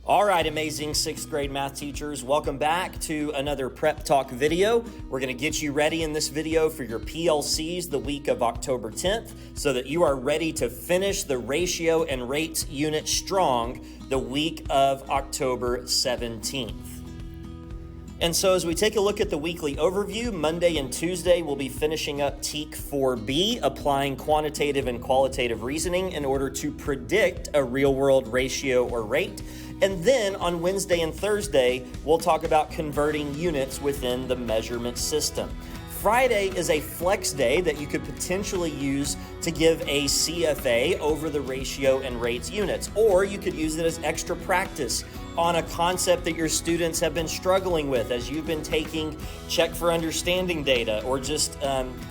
All right, amazing sixth grade math teachers, welcome back to another Prep Talk video. We're going to get you ready in this video for your PLCs the week of October 10th so that you are ready to finish the ratio and rates unit strong the week of October 17th. And so as we take a look at the weekly overview, Monday and Tuesday we'll be finishing up TEK 4B, applying quantitative and qualitative reasoning in order to predict a real-world ratio or rate. And then on Wednesday and Thursday, we'll talk about converting units within the measurement system. Friday is a flex day that you could potentially use to give a CFA over the ratio and rates units, or you could use it as extra practice on a concept that your students have been struggling with as you've been taking check for understanding data or just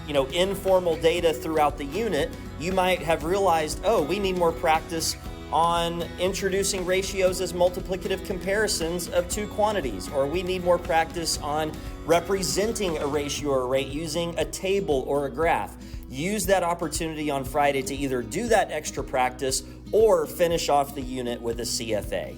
informal data throughout the unit. You might have realized, oh, we need more practice on introducing ratios as multiplicative comparisons of two quantities, or we need more practice on representing a ratio or rate using a table or a graph. Use that opportunity on Friday to either do that extra practice or finish off the unit with a CFA.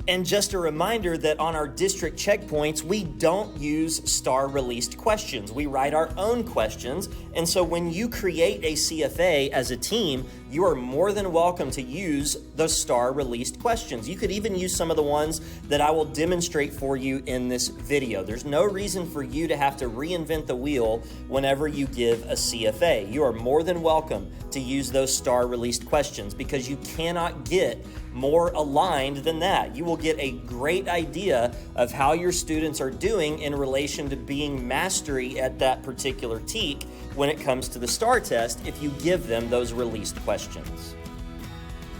And just a reminder that on our district checkpoints, we don't use star-released questions. We write our own questions. And so when you create a CFA as a team, you are more than welcome to use the star-released questions. You could even use some of the ones that I will demonstrate for you in this video. There's no reason for you to have to reinvent the wheel whenever you give a CFA. You are more than welcome to use those star-released questions because you cannot get more aligned than that. You will get a great idea of how your students are doing in relation to being mastery at that particular TEK when it comes to the STAR test if you give them those released questions.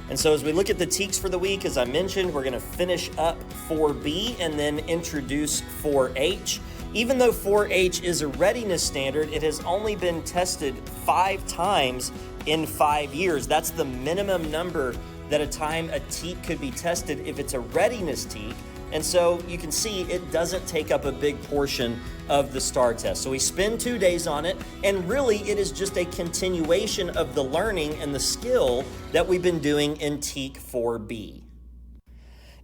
And so as we look at the TEKs for the week, as I mentioned, we're going to finish up 4B and then introduce 4H. Even though 4H is a readiness standard, it has only been tested 5 times in 5 years. That's the minimum number that a time a TEK could be tested if it's a readiness TEK. And so you can see it doesn't take up a big portion of the STAR test. So we spend 2 days on it, and really it is just a continuation of the learning and the skill that we've been doing in TEK 4B.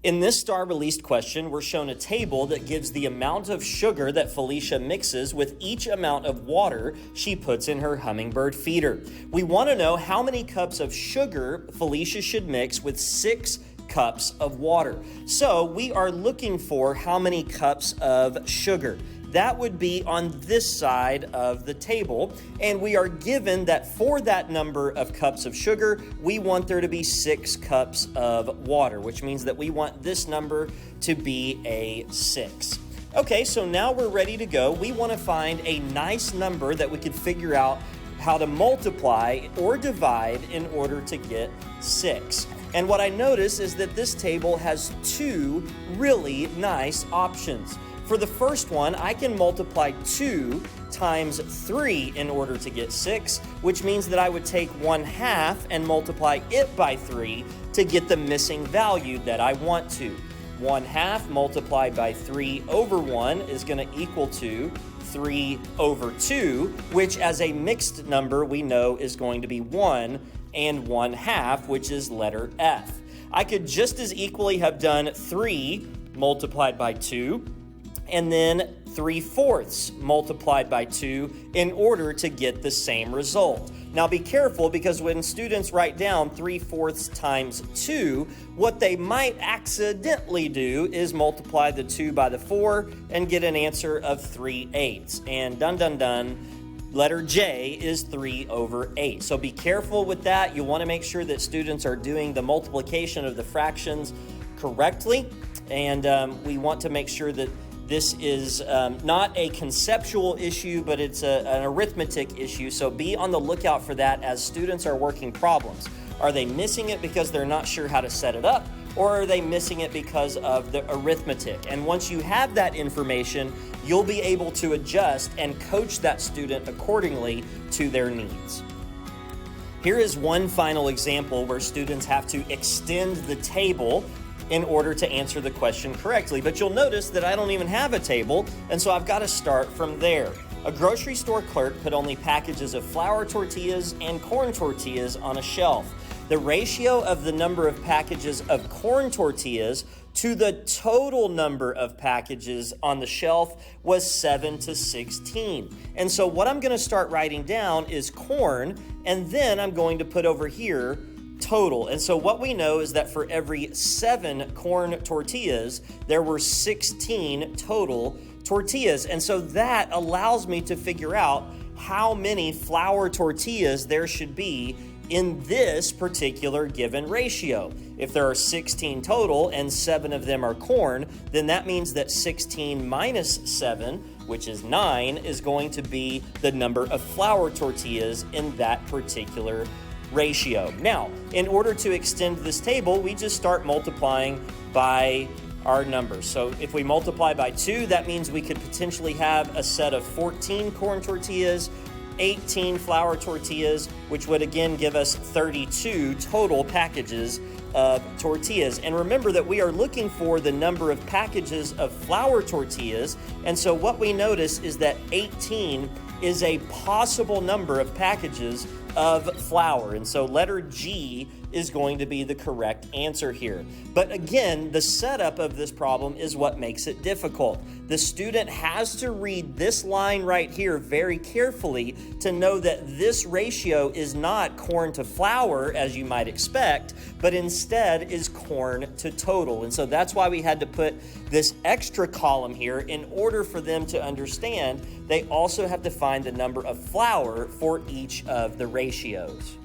In this star-released question, we're shown a table that gives the amount of sugar that Felicia mixes with each amount of water she puts in her hummingbird feeder. We want to know how many cups of sugar Felicia should mix with 6 cups of water. So we are looking for how many cups of sugar. That would be on this side of the table, and we are given that for that number of cups of sugar, we want there to be 6 cups of water, which means that we want this number to be a 6. Okay, so now we're ready to go. We want to find a nice number that we could figure out how to multiply or divide in order to get 6. And what I notice is that this table has 2 really nice options. For the first one, I can multiply 2 times 3 in order to get 6, which means that I would take 1/2 and multiply it by 3 to get the missing value that I want to. 1/2 multiplied by 3 over 1 is going to equal to 3 over 2, which as a mixed number we know is going to be 1 and 1/2, which is letter F. I could just as equally have done 3 multiplied by 2, and then 3/4 multiplied by 2 in order to get the same result. Now be careful, because when students write down 3/4 times 2, what they might accidentally do is multiply the 2 by the 4 and get an answer of 3/8. And dun dun dun, letter J is 3 over 8. So be careful with that. You want to make sure that students are doing the multiplication of the fractions correctly, and we want to make sure that this is not a conceptual issue, but it's an arithmetic issue. So be on the lookout for that as students are working problems. Are they missing it because they're not sure how to set it up, or are they missing it because of the arithmetic? And once you have that information, you'll be able to adjust and coach that student accordingly to their needs. Here is one final example where students have to extend the table in order to answer the question correctly. But you'll notice that I don't even have a table, and so I've got to start from there. A grocery store clerk put only packages of flour tortillas and corn tortillas on a shelf. The ratio of the number of packages of corn tortillas to the total number of packages on the shelf was 7 to 16. And so what I'm going to start writing down is corn, and then I'm going to put over here total. And so what we know is that for every 7 corn tortillas, there were 16 total tortillas. And so that allows me to figure out how many flour tortillas there should be in this particular given ratio. If there are 16 total and 7 of them are corn, then that means that 16 minus 7, which is 9, is going to be the number of flour tortillas in that particular ratio. Now, in order to extend this table, we just start multiplying by our numbers. So if we multiply by 2, that means we could potentially have a set of 14 corn tortillas, 18 flour tortillas, which would again give us 32 total packages of tortillas. And remember that we are looking for the number of packages of flour tortillas. And so what we notice is that 18 is a possible number of packages of flour. And so letter G is going to be the correct answer here. But again, the setup of this problem is what makes it difficult. The student has to read this line right here very carefully to know that this ratio is not corn to flour, as you might expect, but instead is corn to total. And so that's why we had to put this extra column here in order for them to understand they also have to find the number of flour for each of the ratios.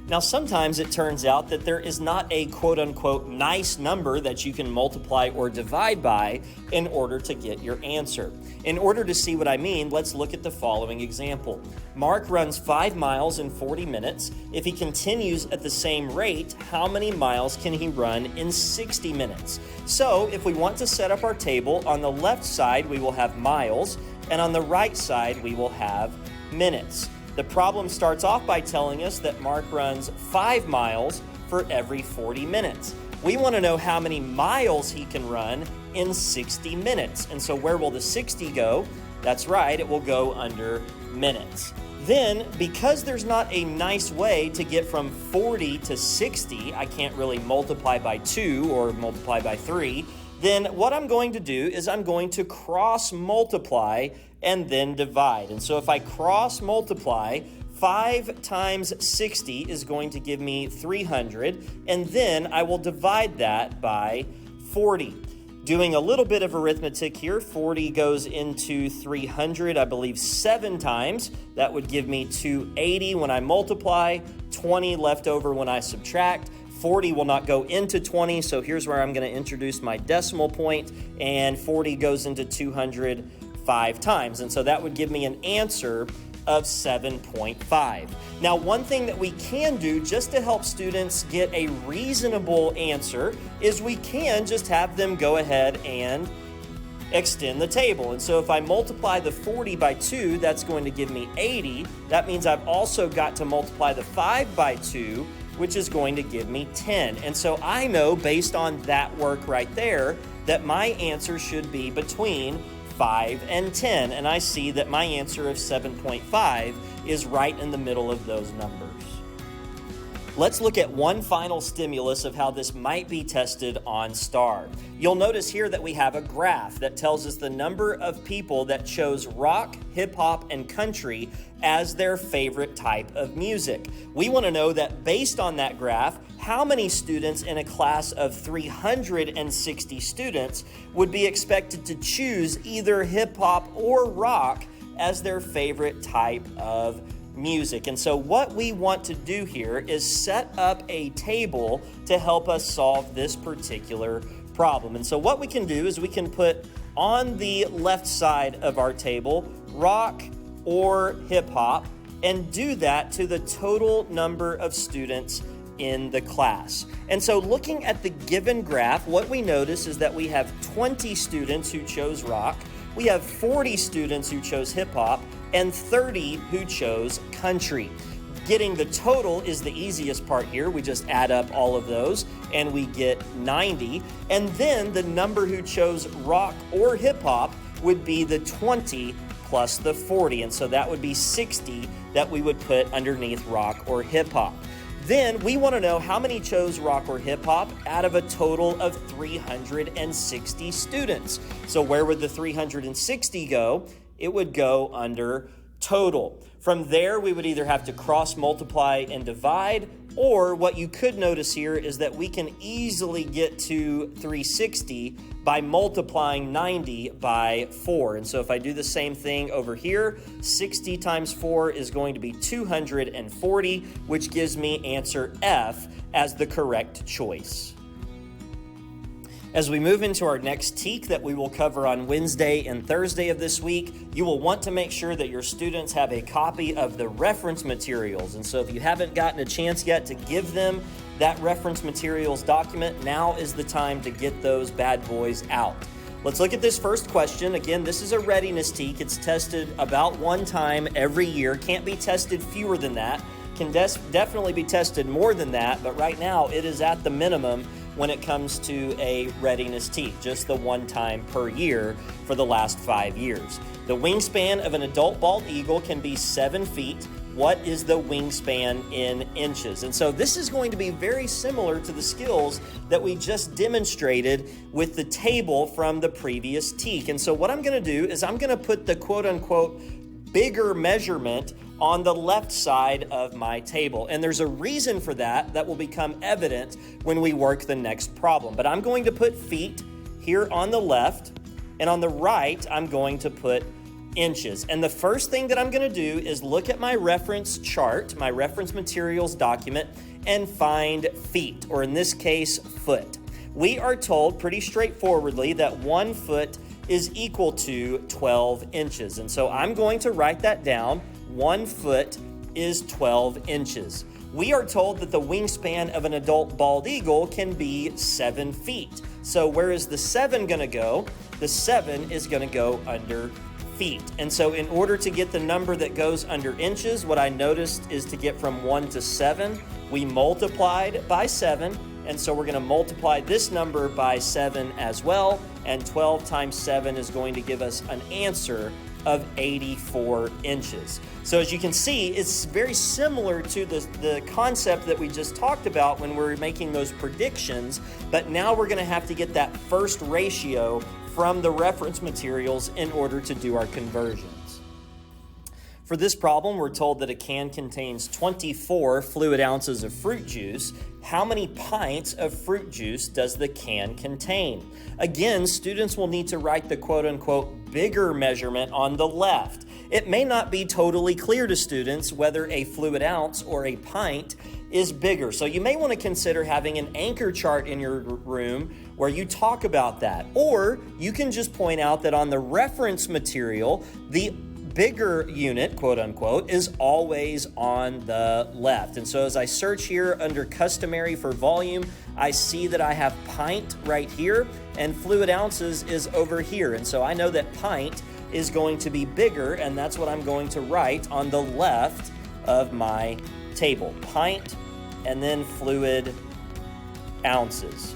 Now, sometimes it turns out that there is not a quote-unquote nice number that you can multiply or divide by in order to get your answer. In order to see what I mean, let's look at the following example. Mark runs 5 miles in 40 minutes. If he continues at the same rate, how many miles can he run in 60 minutes? So, if we want to set up our table, on the left side we will have miles, and on the right side we will have minutes. The problem starts off by telling us that Mark runs 5 miles for every 40 minutes. We want to know how many miles he can run in 60 minutes. And so where will the 60 go? That's right, it will go under minutes. Then, because there's not a nice way to get from 40 to 60, I can't really multiply by 2 or multiply by 3, then what I'm going to do is I'm going to cross multiply and then divide. And so if I cross multiply, 5 times 60 is going to give me 300, and then I will divide that by 40. Doing a little bit of arithmetic here, 40 goes into 300, I believe 7 times. That would give me 280 when I multiply, 20 left over when I subtract. 40 will not go into 20, so here's where I'm going to introduce my decimal point, and 40 goes into 200 5 times, and so that would give me an answer of 7.5. Now, one thing that we can do just to help students get a reasonable answer is we can just have them go ahead and extend the table. And so if I multiply the 40 by 2, that's going to give me 80. That means I've also got to multiply the 5 by 2, which is going to give me 10. And so I know, based on that work right there, that my answer should be between 5 and 10, and I see that my answer of 7.5 is right in the middle of those numbers. Let's look at one final stimulus of how this might be tested on STAR. You'll notice here that we have a graph that tells us the number of people that chose rock, hip hop, and country as their favorite type of music. We want to know that based on that graph, how many students in a class of 360 students would be expected to choose either hip hop or rock as their favorite type of music. And so what we want to do here is set up a table to help us solve this particular problem. And so what we can do is we can put on the left side of our table rock or hip hop and do that to the total number of students in the class. And so looking at the given graph, what we notice is that we have 20 students who chose rock, we have 40 students who chose hip hop, and 30 who chose country. Getting the total is the easiest part here. We just add up all of those and we get 90. And then the number who chose rock or hip hop would be the 20 plus the 40. And so that would be 60 that we would put underneath rock or hip hop. Then we want to know how many chose rock or hip hop out of a total of 360 students. So where would the 360 go? It would go under total. From there, we would either have to cross multiply and divide, or what you could notice here is that we can easily get to 360 by multiplying 90 by 4. And so if I do the same thing over here, 60 times 4 is going to be 240, which gives me answer F as the correct choice. As we move into our next TEK that we will cover on Wednesday and Thursday of this week, you will want to make sure that your students have a copy of the reference materials. And so if you haven't gotten a chance yet to give them that reference materials document, now is the time to get those bad boys out. Let's look at this first question. Again, this is a readiness TEK. It's tested about one time every year. Can't be tested fewer than that. Can definitely be tested more than that, but right now it is at the minimum when it comes to a readiness TEK, just the one time per year for the last 5 years. The wingspan of an adult bald eagle can be 7 feet. What is the wingspan in inches? And so this is going to be very similar to the skills that we just demonstrated with the table from the previous TEK. And so what I'm gonna do is I'm gonna put the quote unquote bigger measurement on the left side of my table. And there's a reason for that that will become evident when we work the next problem. But I'm going to put feet here on the left, and on the right, I'm going to put inches. And the first thing that I'm gonna do is look at my reference chart, my reference materials document, and find feet, or in this case, foot. We are told pretty straightforwardly that 1 foot is equal to 12 inches. And so I'm going to write that down. 1 foot is 12 inches. We are told that the wingspan of an adult bald eagle can be 7 feet. So where is the 7 gonna go? The 7 is gonna go under feet. And so in order to get the number that goes under inches, what I noticed is to get from 1 to 7, we multiplied by 7. And so we're gonna multiply this number by 7 as well. And 12 times 7 is going to give us an answer of 84 inches. So as you can see, it's very similar to the concept that we just talked about when we were making those predictions, but now we're gonna have to get that first ratio from the reference materials in order to do our conversions. For this problem, we're told that a can contains 24 fluid ounces of fruit juice. How many pints of fruit juice does the can contain? Again, students will need to write the quote-unquote bigger measurement on the left. It may not be totally clear to students whether a fluid ounce or a pint is bigger. So you may want to consider having an anchor chart in your room where you talk about that. Or you can just point out that on the reference material, the bigger unit, quote unquote, is always on the left. And so as I search here under customary for volume, I see that I have pint right here and fluid ounces is over here. And so I know that pint is going to be bigger, and that's what I'm going to write on the left of my table. Pint and then fluid ounces.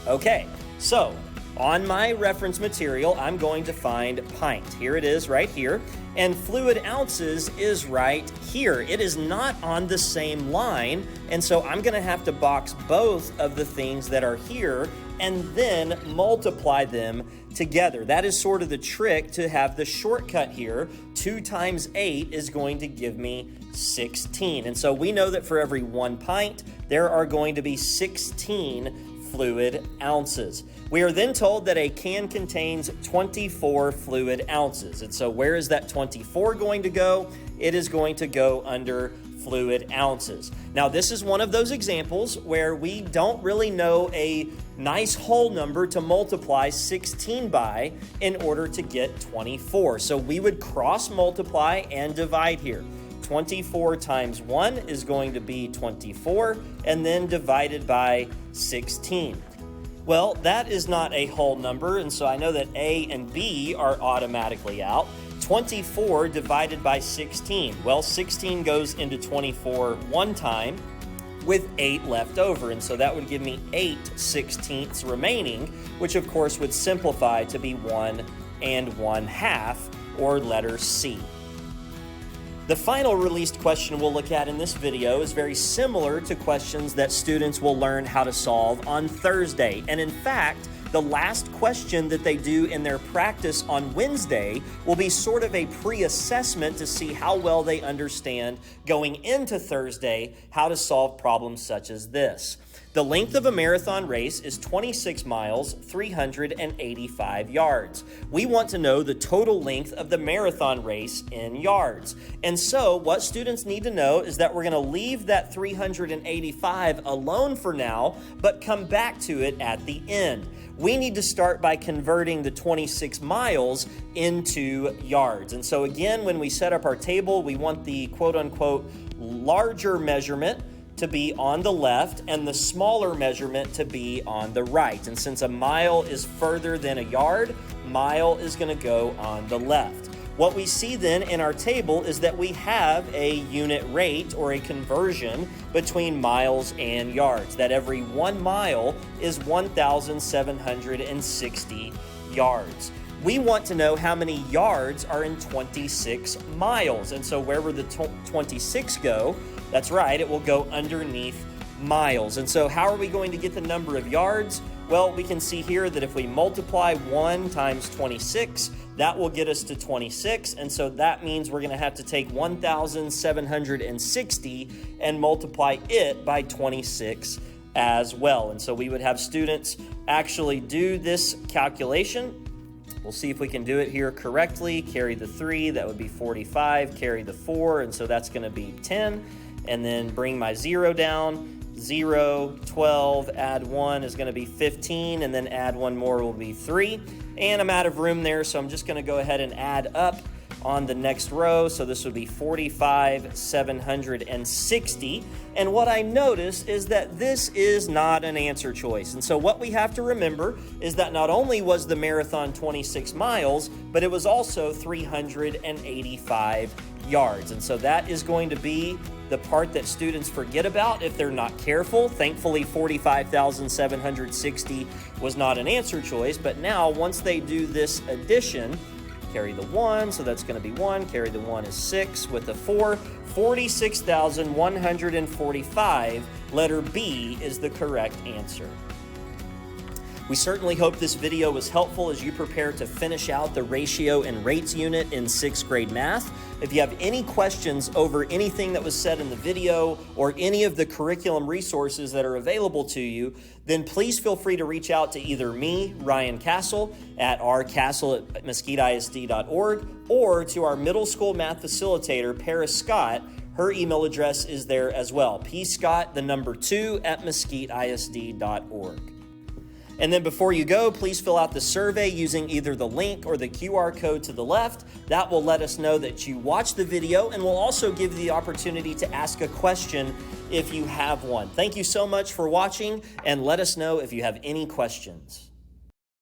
Okay, so on my reference material, I'm going to find pint. Here it is right here. And fluid ounces is right here. It is not on the same line. And so I'm going to have to box both of the things that are here and then multiply them together. That is sort of the trick to have the shortcut here. 2 times 8 is going to give me 16. And so we know that for every 1 pint, there are going to be 16 fluid ounces. We are then told that a can contains 24 fluid ounces. And so where is that 24 going to go? It is going to go under fluid ounces. Now, this is one of those examples where we don't really know a nice whole number to multiply 16 by in order to get 24. So we would cross multiply and divide here. 24 times 1 is going to be 24, and then divided by 16. Well, that is not a whole number, and so I know that A and B are automatically out. 24 divided by 16. Well, 16 goes into 24 one time with 8 left over, and so that would give me 8/16 remaining, which of course would simplify to be 1 1/2, or letter C. The final released question we'll look at in this video is very similar to questions that students will learn how to solve on Thursday. And in fact, the last question that they do in their practice on Wednesday will be sort of a pre-assessment to see how well they understand going into Thursday how to solve problems such as this. The length of a marathon race is 26 miles, 385 yards. We want to know the total length of the marathon race in yards. And so what students need to know is that we're going to leave that 385 alone for now, but come back to it at the end. We need to start by converting the 26 miles into yards. And so again, when we set up our table, we want the quote-unquote larger measurement to be on the left and the smaller measurement to be on the right. And since a mile is further than a yard, mile is going to go on the left. What we see then in our table is that we have a unit rate or a conversion between miles and yards, that every 1 mile is 1,760 yards. We want to know how many yards are in 26 miles. And so wherever the 26 go, that's right, it will go underneath miles. And so how are we going to get the number of yards? Well, we can see here that if we multiply 1 times 26, that will get us to 26. And so that means we're going to have to take 1,760 and multiply it by 26 as well. And so we would have students actually do this calculation. We'll see if we can do it here correctly. Carry the 3, that would be 45. Carry the 4, and so that's going to be 10. And then bring my 0 down. 0, 12, add 1 is going to be 15, and then add 1 more will be 3. And I'm out of room there, so I'm just going to go ahead and add up on the next row. So this would be 45,760. And what I notice is that this is not an answer choice. And so what we have to remember is that not only was the marathon 26 miles, but it was also 385 yards. And so that is going to be the part that students forget about if they're not careful. Thankfully, 45,760 was not an answer choice, but now once they do this addition, carry the 1, so that's going to be 1, carry the 1 is 6, with the 4, 46,145, letter B is the correct answer. We certainly hope this video was helpful as you prepare to finish out the ratio and rates unit in 6th grade math. If you have any questions over anything that was said in the video or any of the curriculum resources that are available to you, then please feel free to reach out to either me, Ryan Castle, at rcastle@mesquiteisd.org, or to our middle school math facilitator, Paris Scott. Her email address is there as well, pscott2@mesquiteisd.org. And then before you go, please fill out the survey using either the link or the QR code to the left. That will let us know that you watched the video, and will also give you the opportunity to ask a question if you have one. Thank you so much for watching, and let us know if you have any questions.